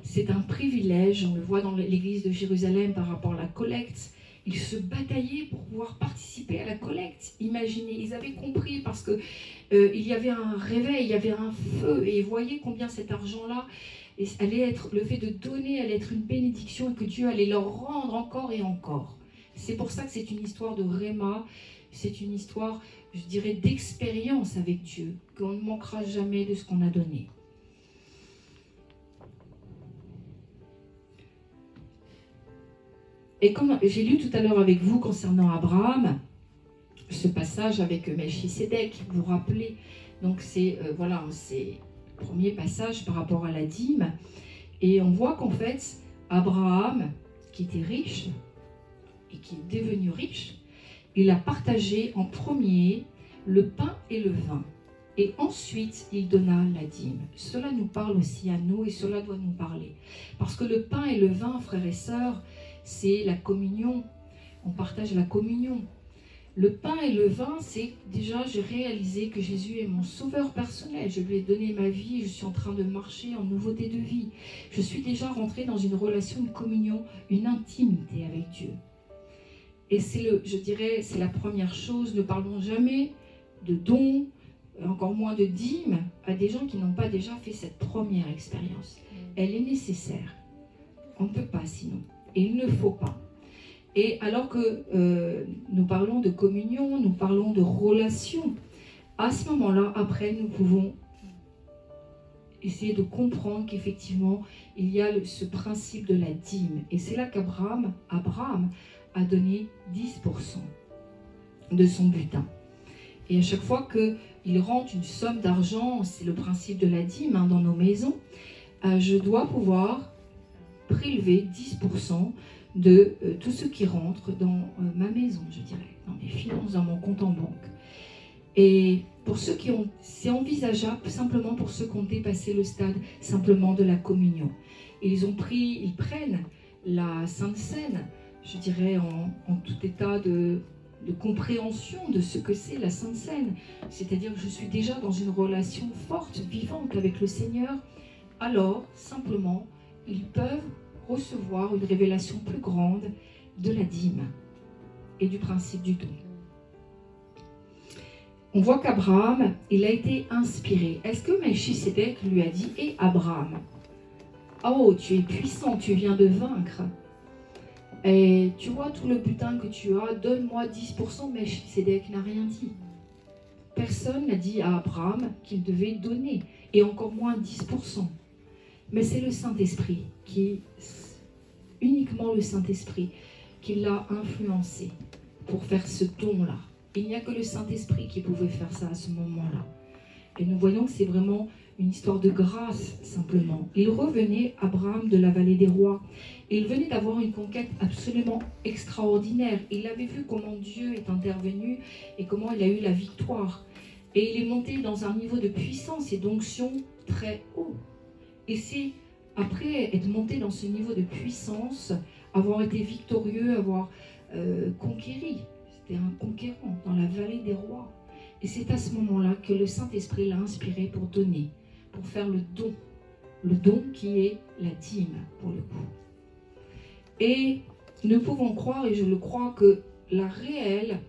c'est un privilège, on le voit dans l'église de Jérusalem par rapport à la collecte. Ils se bataillaient pour pouvoir participer à la collecte. Imaginez, ils avaient compris parce que il y avait un réveil, il y avait un feu, et ils voyaient combien cet argent-là allait être, le fait de donner allait être une bénédiction et que Dieu allait leur rendre encore et encore. C'est pour ça que c'est une histoire de réma, c'est une histoire, je dirais, d'expérience avec Dieu, qu'on ne manquera jamais de ce qu'on a donné. Et comme j'ai lu tout à l'heure avec vous concernant Abraham, ce passage avec Melchisédek, vous vous rappelez, donc c'est le premier passage par rapport à la dîme, et on voit qu'en fait, Abraham, qui était riche et qui est devenu riche, il a partagé en premier le pain et le vin. Et ensuite, il donna la dîme. Cela nous parle aussi à nous et cela doit nous parler. Parce que le pain et le vin, frères et sœurs, c'est la communion. On partage la communion. Le pain et le vin, c'est déjà, j'ai réalisé que Jésus est mon sauveur personnel. Je lui ai donné ma vie, je suis en train de marcher en nouveauté de vie. Je suis déjà rentrée dans une relation de communion, une intimité avec Dieu. Et je dirais, c'est la première chose. Ne parlons jamais de dons, encore moins de dîmes, à des gens qui n'ont pas déjà fait cette première expérience. Elle est nécessaire. On ne peut pas sinon. Et il ne faut pas. Et alors que nous parlons de communion, nous parlons de relation, à ce moment-là, après, nous pouvons essayer de comprendre qu'effectivement, il y a ce principe de la dîme. Et c'est là qu'Abraham a donné 10% de son butin. Et à chaque fois qu'il rentre une somme d'argent, c'est le principe de la dîme dans nos maisons, je dois pouvoir prélever 10% de tout ce qui rentre dans ma maison, je dirais, dans mes finances, dans mon compte en banque. Et pour ceux qui ont, c'est envisageable simplement pour ceux qui ont dépassé le stade simplement de la communion. Et ils prennent la Sainte Seine, je dirais en tout état de compréhension de ce que c'est la Sainte Seine. C'est-à-dire que je suis déjà dans une relation forte, vivante avec le Seigneur. Alors, simplement, ils peuvent recevoir une révélation plus grande de la dîme et du principe du don. On voit qu'Abraham, il a été inspiré. Est-ce que Melchisédek lui a dit « Hé Abraham, oh, tu es puissant, tu viens de vaincre. Et tu vois tout le butin que tu as, donne-moi 10%. » Melchisédek n'a rien dit. Personne n'a dit à Abraham qu'il devait donner, et encore moins 10%. Mais c'est le Saint-Esprit uniquement le Saint-Esprit, qui l'a influencé pour faire ce don-là. Il n'y a que le Saint-Esprit qui pouvait faire ça à ce moment-là. Et nous voyons que c'est vraiment une histoire de grâce, simplement. Il revenait, Abraham, de la vallée des rois. Et il venait d'avoir une conquête absolument extraordinaire. Il avait vu comment Dieu est intervenu et comment il a eu la victoire. Et il est monté dans un niveau de puissance et d'onction très haut. Et c'est après être monté dans ce niveau de puissance, avoir été victorieux, avoir conquéri. C'était un conquérant dans la vallée des rois. Et c'est à ce moment-là que le Saint-Esprit l'a inspiré pour donner, pour faire le don qui est la dîme pour le coup. Et nous pouvons croire, et je le crois, que la réelle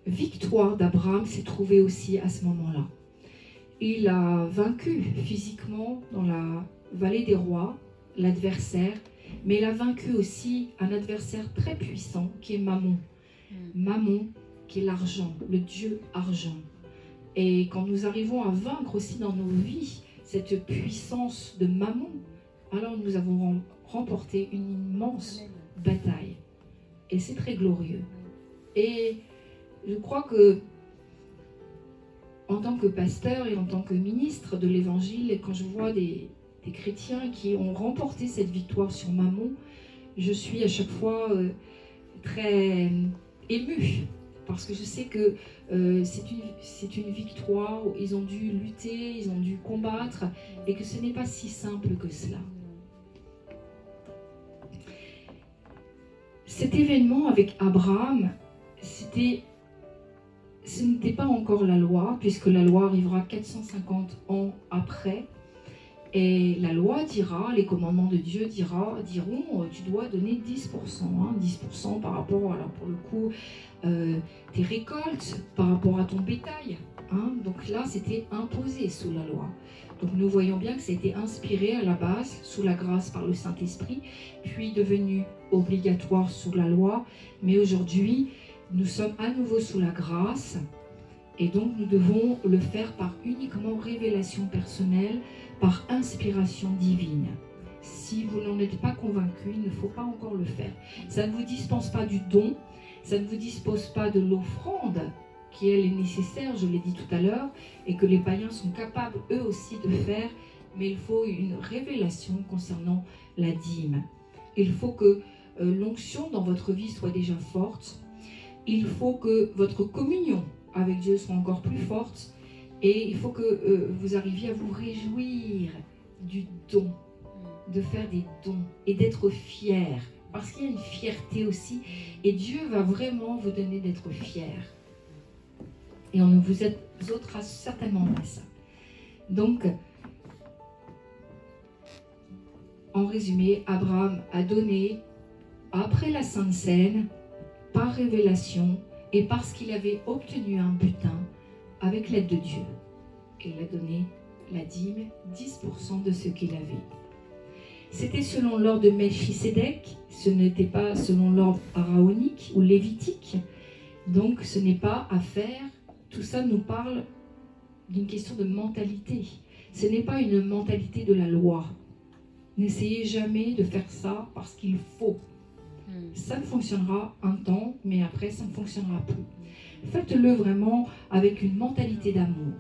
victoire d'Abraham s'est trouvée aussi à ce moment-là. Il a vaincu physiquement dans la vallée des rois l'adversaire, mais il a vaincu aussi un adversaire très puissant qui est Mammon. Mammon, qui est l'argent, le dieu argent. Et quand nous arrivons à vaincre aussi dans nos vies cette puissance de Mammon, alors nous avons remporté une immense bataille. Et c'est très glorieux. Et je crois que en tant que pasteur et en tant que ministre de l'Évangile, et quand je vois des chrétiens qui ont remporté cette victoire sur Mammon, je suis à chaque fois très émue, parce que je sais que c'est une victoire où ils ont dû lutter, ils ont dû combattre, et que ce n'est pas si simple que cela. Cet événement avec Abraham, ce n'était pas encore la loi, puisque la loi arrivera 450 ans après. Et la loi dira, les commandements de Dieu diront, tu dois donner 10%, 10% par rapport, alors pour le coup, tes récoltes, par rapport à ton bétail. Donc là, c'était imposé sous la loi. Donc nous voyons bien que ça a été inspiré à la base, sous la grâce par le Saint-Esprit, puis devenu obligatoire sous la loi. Mais aujourd'hui, nous sommes à nouveau sous la grâce. Et donc nous devons le faire par uniquement révélation personnelle, par inspiration divine. Si vous n'en êtes pas convaincu, il ne faut pas encore le faire. Ça ne vous dispense pas du don, ça ne vous dispose pas de l'offrande, qui elle est nécessaire, je l'ai dit tout à l'heure, et que les païens sont capables eux aussi de faire, mais il faut une révélation concernant la dîme. Il faut que l'onction dans votre vie soit déjà forte. Il faut que votre communion avec Dieu soit encore plus forte. Et il faut que vous arriviez à vous réjouir du don, de faire des dons et d'être fiers. Parce qu'il y a une fierté aussi. Et Dieu va vraiment vous donner d'être fiers. Et on ne vous ôtera certainement pas ça. Donc, en résumé, Abraham a donné, après la Sainte Seine, par révélation et parce qu'il avait obtenu un butin avec l'aide de Dieu. Et il a donné la dîme, 10% de ce qu'il avait. C'était selon l'ordre de Melchisédek, ce n'était pas selon l'ordre araonique ou lévitique. Donc ce n'est pas à faire, tout ça nous parle d'une question de mentalité. Ce n'est pas une mentalité de la loi. N'essayez jamais de faire ça parce qu'il faut. Ça ne fonctionnera un temps, mais après ça ne fonctionnera plus. Faites-le vraiment avec une mentalité d'amour.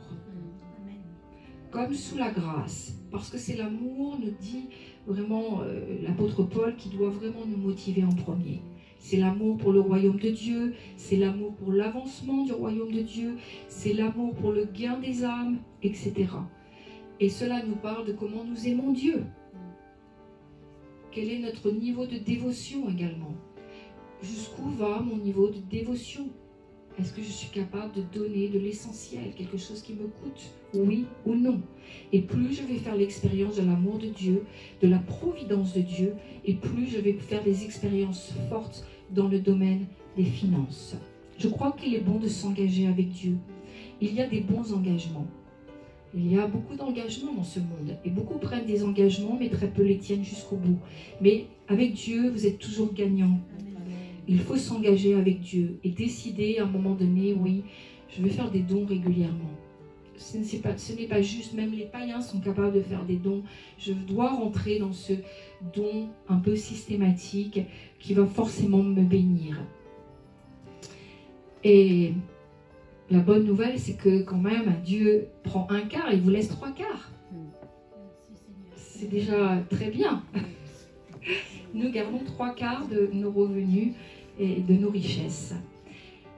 Comme sous la grâce. Parce que c'est l'amour, nous dit vraiment l'apôtre Paul, qui doit vraiment nous motiver en premier. C'est l'amour pour le royaume de Dieu, c'est l'amour pour l'avancement du royaume de Dieu, c'est l'amour pour le gain des âmes, etc. Et cela nous parle de comment nous aimons Dieu. Quel est notre niveau de dévotion également? Jusqu'où va mon niveau de dévotion? Est-ce que je suis capable de donner de l'essentiel, quelque chose qui me coûte, oui ou non? Et plus je vais faire l'expérience de l'amour de Dieu, de la providence de Dieu, et plus je vais faire des expériences fortes dans le domaine des finances. Je crois qu'il est bon de s'engager avec Dieu. Il y a des bons engagements. Il y a beaucoup d'engagements dans ce monde. Et beaucoup prennent des engagements, mais très peu les tiennent jusqu'au bout. Mais avec Dieu, vous êtes toujours gagnant. Il faut s'engager avec Dieu et décider à un moment donné, oui, je vais faire des dons régulièrement. Ce n'est pas juste, même les païens sont capables de faire des dons. Je dois rentrer dans ce don un peu systématique qui va forcément me bénir. Et la bonne nouvelle, c'est que quand même, Dieu prend un quart et vous laisse 3 quarts. C'est déjà très bien. Nous gardons 3 quarts de nos revenus et de nos richesses.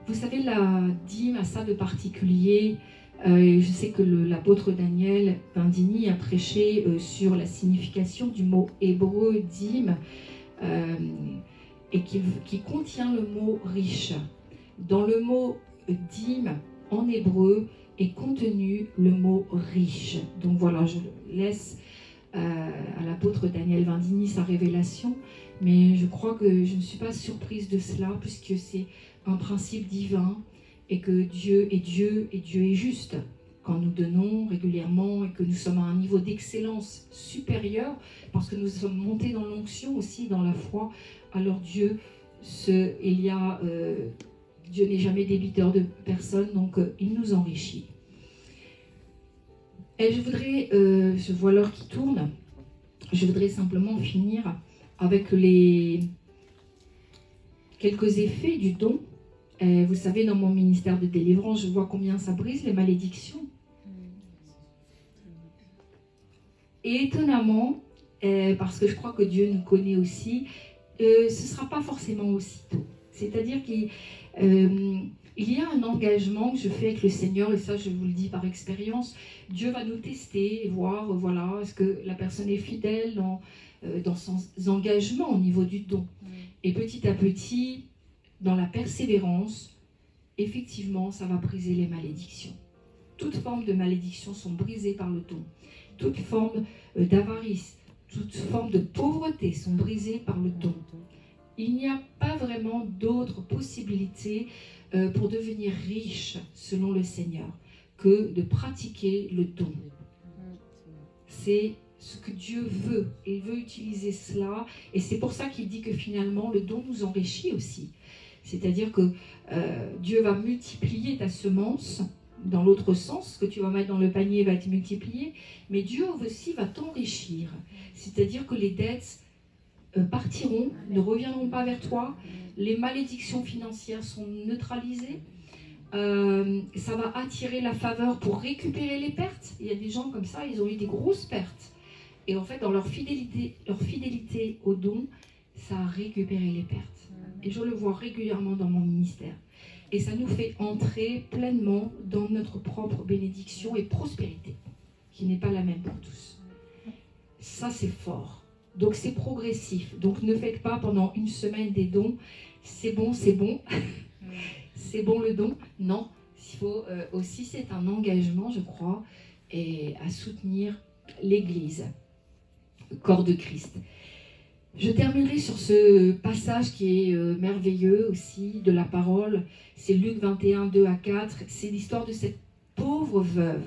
Vous savez, la dîme a ça de particulier. Je sais que l'apôtre Daniel Bandini a prêché sur la signification du mot hébreu dîme et qui contient le mot riche. Dans le mot dîme, en hébreu, est contenu le mot riche. Donc voilà, je laisse à l'apôtre Daniel Bandini sa révélation, mais je crois que je ne suis pas surprise de cela, puisque c'est un principe divin, et que Dieu est Dieu, et Dieu est juste. Quand nous donnons régulièrement, et que nous sommes à un niveau d'excellence supérieur, parce que nous sommes montés dans l'onction aussi, dans la foi, alors Dieu Dieu n'est jamais débiteur de personne, donc il nous enrichit. Et je voudrais, je vois l'heure qui tourne, je voudrais simplement finir avec quelques effets du don. Vous savez, dans mon ministère de délivrance, je vois combien ça brise les malédictions. Et étonnamment, parce que je crois que Dieu nous connaît aussi, ce ne sera pas forcément aussitôt. C'est-à-dire qu'il y a un engagement que je fais avec le Seigneur, et ça je vous le dis par expérience. Dieu va nous tester et voir, voilà, est-ce que la personne est fidèle dans son engagement au niveau du don. Et petit à petit, dans la persévérance, effectivement, ça va briser les malédictions. Toutes formes de malédictions sont brisées par le don. Toute forme d'avarice, toute forme de pauvreté sont brisées par le don. Il n'y a pas vraiment d'autres possibilités pour devenir riche selon le Seigneur que de pratiquer le don. C'est ce que Dieu veut. Il veut utiliser cela, et c'est pour ça qu'il dit que finalement le don nous enrichit aussi. C'est-à-dire que Dieu va multiplier ta semence. Dans l'autre sens, ce que tu vas mettre dans le panier va être multiplié, mais Dieu aussi va t'enrichir. C'est-à-dire que les dettes partiront, ne reviendront pas vers toi, les malédictions financières sont neutralisées, ça va attirer la faveur pour récupérer les pertes. Il y a des gens comme ça, ils ont eu des grosses pertes. Et en fait, dans leur fidélité au don, ça a récupéré les pertes. Et je le vois régulièrement dans mon ministère. Et ça nous fait entrer pleinement dans notre propre bénédiction et prospérité, qui n'est pas la même pour tous. Ça, c'est fort. Donc, c'est progressif. Donc, ne faites pas pendant une semaine des dons. C'est bon, c'est bon. C'est bon le don. Non, il faut aussi, c'est un engagement, je crois, et à soutenir l'Église, le corps de Christ. Je terminerai sur ce passage qui est merveilleux aussi de la parole. C'est Luc 21, 2 à 4. C'est l'histoire de cette pauvre veuve.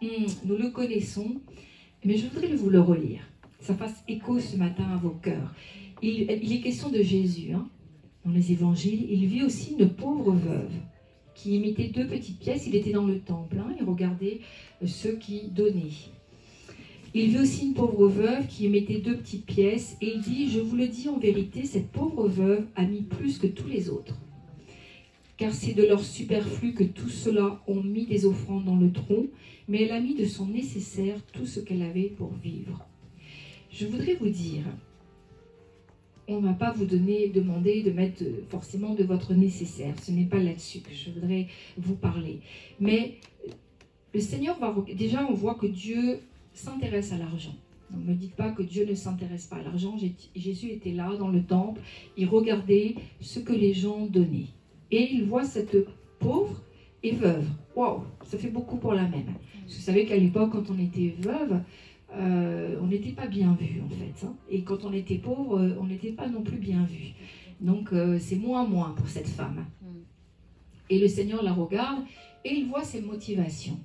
Nous le connaissons, mais je voudrais vous le relire. Ça fasse écho ce matin à vos cœurs. Il est question de Jésus, dans les évangiles. Il vit aussi une pauvre veuve qui imitait 2 petites pièces. Il était dans le temple, il regardait ceux qui donnaient. Il vit aussi une pauvre veuve qui mettait 2 petites pièces et il dit, je vous le dis en vérité, cette pauvre veuve a mis plus que tous les autres. Car c'est de leur superflu que tous ceux-là ont mis des offrandes dans le tronc, mais elle a mis de son nécessaire tout ce qu'elle avait pour vivre. Je voudrais vous dire, on ne va pas vous demander de mettre forcément de votre nécessaire. Ce n'est pas là-dessus que je voudrais vous parler. Mais le Seigneur va... Déjà, on voit que Dieu s'intéresse à l'argent. Ne me dites pas que Dieu ne s'intéresse pas à l'argent. Jésus était là dans le temple, il regardait ce que les gens donnaient. Et il voit cette pauvre et veuve. Waouh, ça fait beaucoup pour la même. Vous savez qu'à l'époque, quand on était veuve, on n'était pas bien vu en fait. Et quand on était pauvre, on n'était pas non plus bien vu. Donc c'est moins pour cette femme. Et le Seigneur la regarde et il voit ses motivations.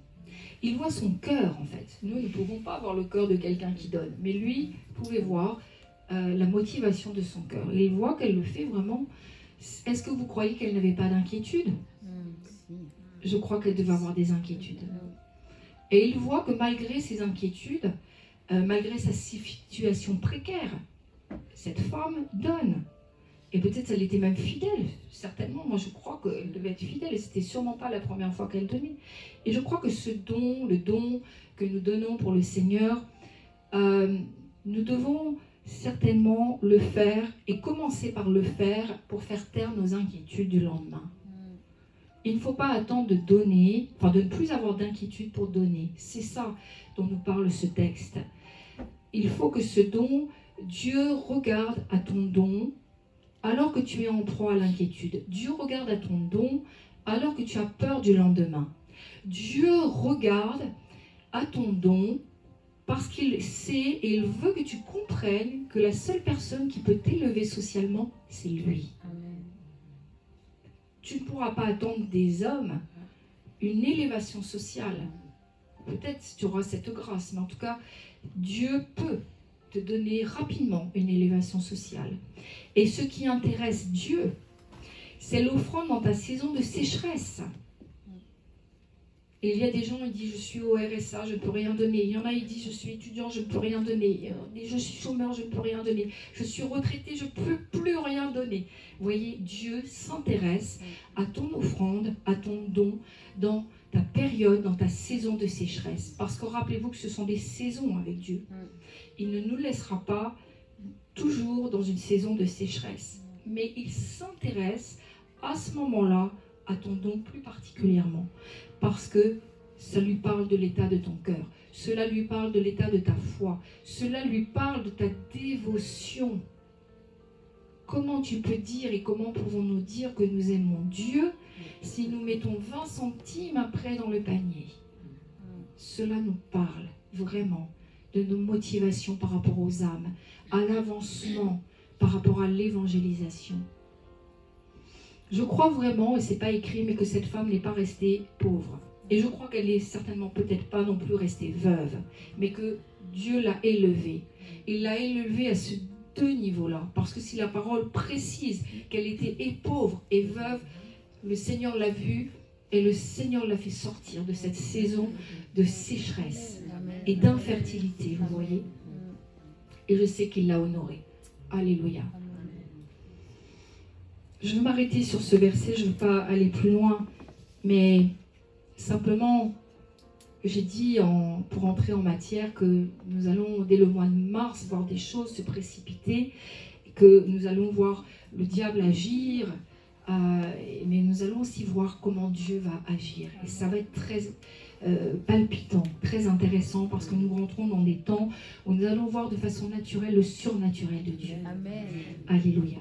Il voit son cœur, en fait. Nous ne pouvons pas voir le cœur de quelqu'un qui donne. Mais lui pouvait voir la motivation de son cœur. Et il voit qu'elle le fait vraiment. Est-ce que vous croyez qu'elle n'avait pas d'inquiétude? Je crois qu'elle devait avoir des inquiétudes. Et il voit que malgré ses inquiétudes, malgré sa situation précaire, cette femme donne. Et peut-être elle était même fidèle, certainement. Moi, je crois qu'elle devait être fidèle. Et c'était sûrement pas la première fois qu'elle donnait. Et je crois que ce don, le don que nous donnons pour le Seigneur, nous devons certainement le faire et commencer par le faire pour faire taire nos inquiétudes du lendemain. Il ne faut pas attendre de donner, enfin de ne plus avoir d'inquiétude pour donner. C'est ça dont nous parle ce texte. Il faut que ce don, Dieu regarde à ton don alors que tu es en proie à l'inquiétude. Dieu regarde à ton don alors que tu as peur du lendemain. Dieu regarde à ton don parce qu'il sait et il veut que tu comprennes que la seule personne qui peut t'élever socialement, c'est lui. Amen. Tu ne pourras pas attendre des hommes une élévation sociale. Peut-être tu auras cette grâce, mais en tout cas, Dieu peut te donner rapidement une élévation sociale. Et ce qui intéresse Dieu, c'est l'offrande dans ta saison de sécheresse. Et il y a des gens qui disent, je suis au RSA, je ne peux rien donner. Il y en a qui disent, je suis étudiant, je ne peux rien donner. Je suis chômeur, je ne peux rien donner. Je suis retraité, je ne peux plus rien donner. Vous voyez, Dieu s'intéresse à ton offrande, à ton don, dans ta période, dans ta saison de sécheresse. Parce que rappelez-vous que ce sont des saisons avec Dieu. Il ne nous laissera pas toujours dans une saison de sécheresse. Mais il s'intéresse à ce moment-là à ton don plus particulièrement. Parce que ça lui parle de l'état de ton cœur. Cela lui parle de l'état de ta foi. Cela lui parle de ta dévotion. Comment tu peux dire et comment pouvons-nous dire que nous aimons Dieu si nous mettons 20 centimes après dans le panier? Cela nous parle vraiment de nos motivations par rapport aux âmes, à l'avancement par rapport à l'évangélisation. Je crois vraiment, et ce n'est pas écrit, mais que cette femme n'est pas restée pauvre. Et je crois qu'elle n'est certainement peut-être pas non plus restée veuve, mais que Dieu l'a élevée. Il l'a élevée à ce 2 niveaux-là. Parce que si la parole précise qu'elle était et pauvre et veuve, le Seigneur l'a vue et le Seigneur l'a fait sortir de cette saison de sécheresse et d'infertilité, vous voyez. Et je sais qu'il l'a honorée. Alléluia. Je vais m'arrêter sur ce verset, je ne veux pas aller plus loin, mais simplement, j'ai dit pour entrer en matière que nous allons, dès le mois de mars, voir des choses se précipiter que nous allons voir le diable agir, mais nous allons aussi voir comment Dieu va agir. Et ça va être très palpitant, très intéressant, parce que nous rentrons dans des temps où nous allons voir de façon naturelle le surnaturel de Dieu. Amen. Alléluia.